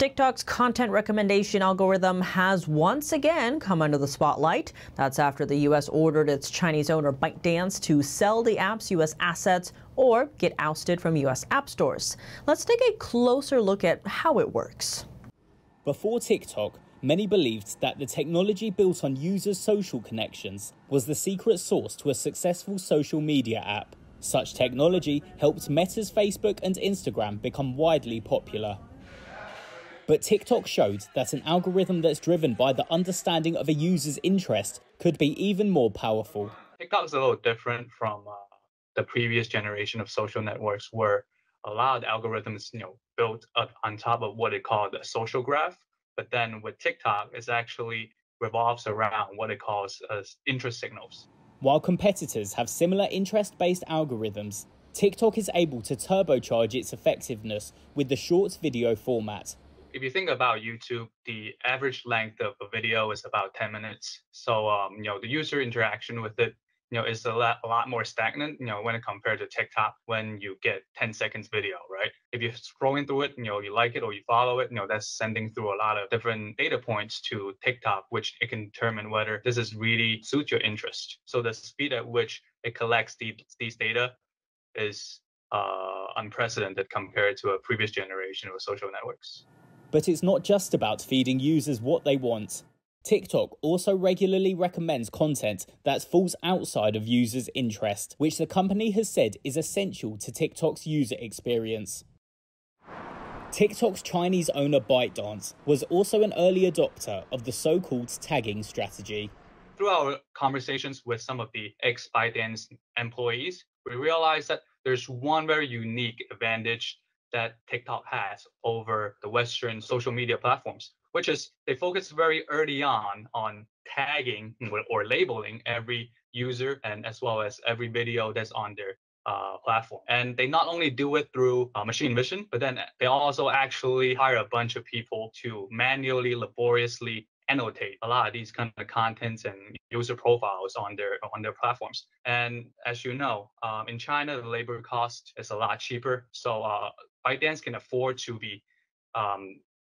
TikTok's content recommendation algorithm has once again come under the spotlight. That's after the U.S. ordered its Chinese owner ByteDance to sell the app's U.S. assets or get ousted from U.S. app stores. Let's take a closer look at how it works. Before TikTok, many believed that the technology built on users' social connections was the secret sauce to a successful social media app. Such technology helped Meta's Facebook and Instagram become widely popular. But TikTok showed that an algorithm that's driven by the understanding of a user's interest could be even more powerful. TikTok's a little different from the previous generation of social networks, where a lot of the algorithms, built up on top of what they call the social graph. But then with TikTok, it actually revolves around what it calls as interest signals. While competitors have similar interest-based algorithms, TikTok is able to turbocharge its effectiveness with the short video format. If you think about YouTube, the average length of a video is about 10 minutes. So, the user interaction with it, is a lot more stagnant, when it compared to TikTok, when you get 10 seconds video, right? If you're scrolling through it, you like it or you follow it, that's sending through a lot of different data points to TikTok, which it can determine whether this is really suit your interest. So the speed at which it collects these data is unprecedented compared to a previous generation of social networks. But it's not just about feeding users what they want. TikTok also regularly recommends content that falls outside of users' interest, which the company has said is essential to TikTok's user experience. TikTok's Chinese owner ByteDance was also an early adopter of the so-called tagging strategy. Through our conversations with some of the ex-ByteDance employees, we realized that there's one very unique advantage that TikTok has over the Western social media platforms, which is they focus very early on tagging or labeling every user and as well as every video that's on their platform. And they not only do it through machine vision, but then they also actually hire a bunch of people to manually, laboriously annotate a lot of these kind of contents and user profiles on their platforms. And as you know, in China, the labor cost is a lot cheaper. So ByteDance can afford to be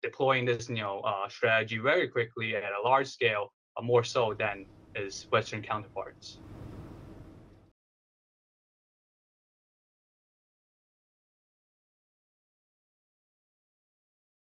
deploying this strategy very quickly at a large scale, more so than its Western counterparts.